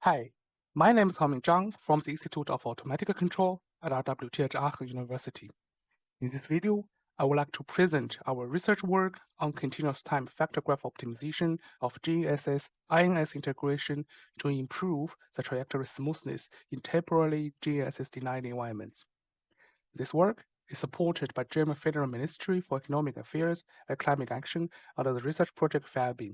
Hi, my name is Haoming Zhang from the Institute of Automatic Control at RWTH Aachen University. In this video, I would like to present our research work on continuous time vector graph optimization of GNSS INS integration to improve the trajectory smoothness in temporarily GNSS-denied environments. This work is supported by German Federal Ministry for Economic Affairs and Climate Action under the research project FABIN,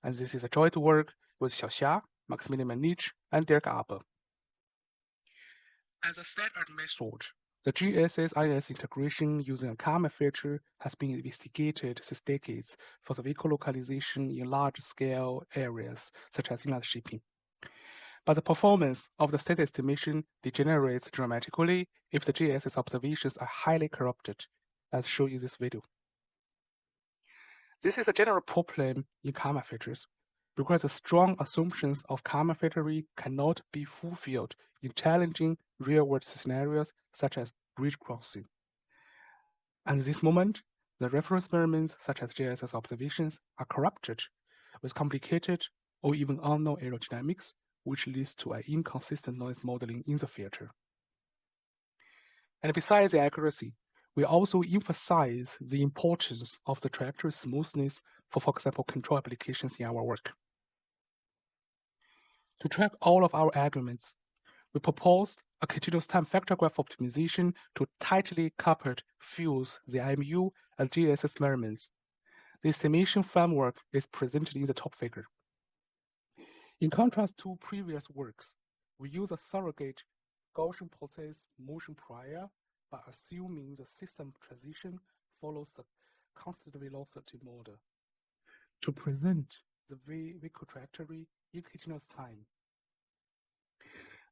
and this is a joint work with Xiaoxia, Maximilian Manich, and Dirk Aber. As a standard method, the GNSS-INS integration using a karma feature has been investigated since decades for the vehicle localization in large-scale areas, such as inland shipping. But the performance of the state estimation degenerates dramatically if the GNSS observations are highly corrupted, as shown in this video. This is a general problem in karma features, because the strong assumptions of karma theory cannot be fulfilled in challenging real-world scenarios such as bridge crossing. At this moment, the reference experiments such as GNSS observations are corrupted with complicated or even unknown aerodynamics, which leads to an inconsistent noise modeling in the filter. And besides the accuracy, we also emphasize the importance of the trajectory smoothness for example, control applications in our work. To track all of our arguments, we proposed a continuous time vector graph optimization to tightly coupled fuse the IMU and GNSS measurements. The estimation framework is presented in the top figure. In contrast to previous works, we use a surrogate Gaussian process motion prior by assuming the system transition follows the constant velocity model to present the vehicle trajectory in continuous time.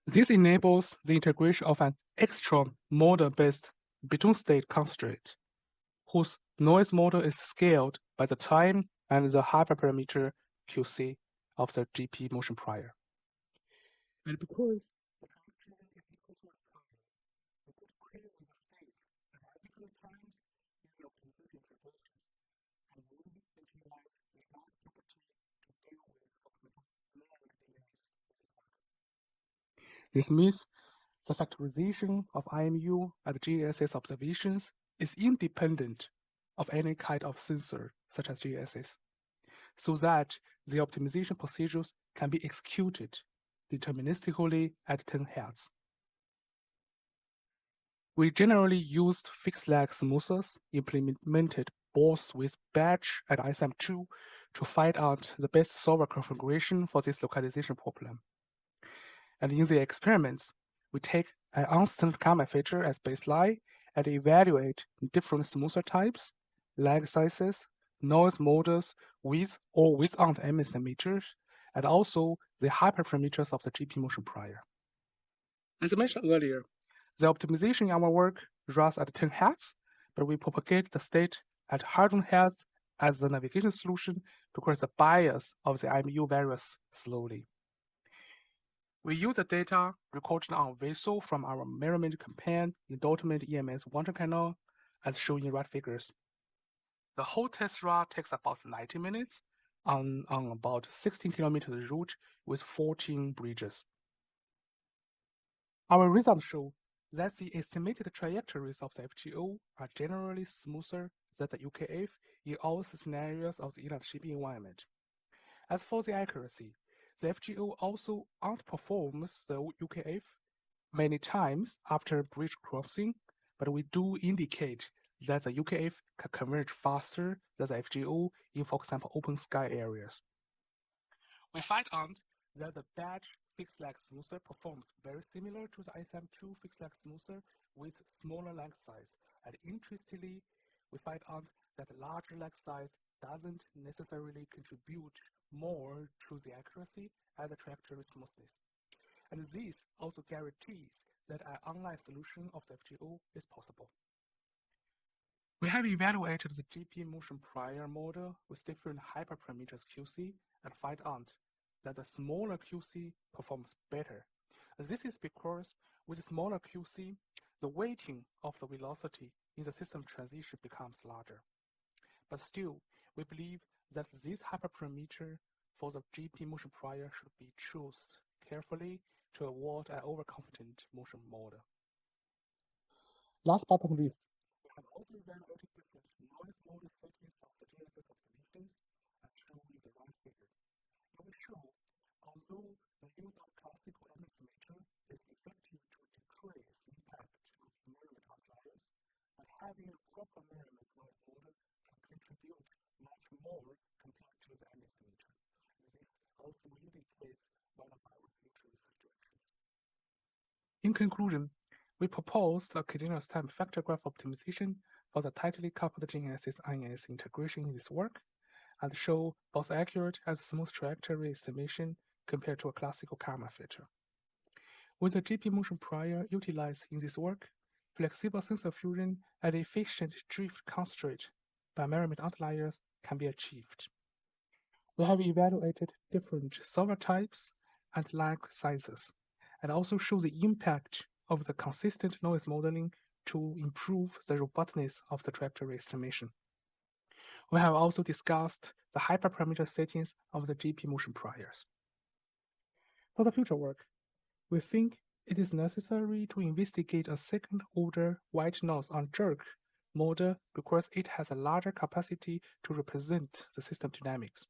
This enables the integration of an extra model-based between-state constraint, whose noise model is scaled by the time and the hyperparameter QC of the GP motion prior. And because the function is equal to a time, we could create the states at different times using optimization integration, and we utilize the exact property to deal with, for example, long delays. This means the factorization of IMU at GNSS observations is independent of any kind of sensor, such as GNSS, so that the optimization procedures can be executed deterministically at 10 Hz. We generally used fixed lag smoothers implemented both with batch and ISM2 to find out the best solver configuration for this localization problem. And in the experiments, we take an constant karma feature as baseline and evaluate different smoother types, lag sizes, noise models with or without MS emitters, and also the hyperparameters of the GP motion prior. As I mentioned earlier, the optimization in our work runs at 10 Hz, but we propagate the state at 100 Hz as the navigation solution because the bias of the IMU varies slowly. We use the data recorded on vessel from our measurement campaign in Dortmund EMS water canal as shown in right figures. The whole test run takes about 90 minutes on about 16 kilometers route with 14 bridges. Our results show that the estimated trajectories of the FGO are generally smoother than the UKF in all scenarios of the inland shipping environment. As for the accuracy, the FGO also outperforms the UKF many times after bridge crossing, but we do indicate that the UKF can converge faster than the FGO in, for example, open sky areas. We find out that the batch fixed lag smoother performs very similar to the ISM2 fixed lag smoother with smaller lag size. And interestingly, we find out that larger lag size doesn't necessarily contribute more to the accuracy and the trajectory smoothness. And this also guarantees that an online solution of the FGO is possible. We have evaluated the GP motion prior model with different hyperparameters QC and find out that the smaller QC performs better. This is because with smaller QC, the weighting of the velocity in the system transition becomes larger. But still, we believe that this hyperparameter for the GP motion prior should be chosen carefully to avoid an overconfident motion model. Last but not least, We have also evaluated different noise model settings of the GNSS observations, as shown in the right figure. It will show, although the use of classical estimator is effective to decrease the impact of measurement outliers, but having a proper measurement noise model can contribute much more compared to the estimator. This also indicates one of our future research directions. In conclusion, we proposed a continuous time factor graph optimization for the tightly coupled GNSS-INS integration in this work, and show both accurate and smooth trajectory estimation compared to a classical karma feature. With the GP motion prior utilized in this work, flexible sensor fusion and efficient drift constraint by measurement outliers can be achieved. We have evaluated different solver types and lag sizes, and also show the impact of the consistent noise modeling to improve the robustness of the trajectory estimation. We have also discussed the hyperparameter settings of the GP motion priors. For the future work, we think it is necessary to investigate a second-order white noise on jerk model because it has a larger capacity to represent the system dynamics.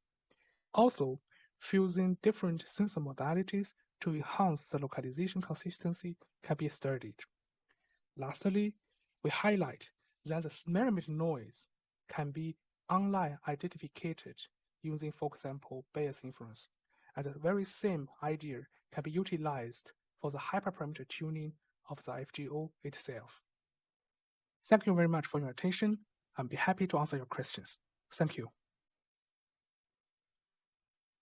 Also, fusing different sensor modalities to enhance the localization consistency can be studied. Lastly, we highlight that the measurement noise can be online identified using, for example, Bayes inference, and the very same idea can be utilized for the hyperparameter tuning of the FGO itself. Thank you very much for your attention. I'll be happy to answer your questions. Thank you.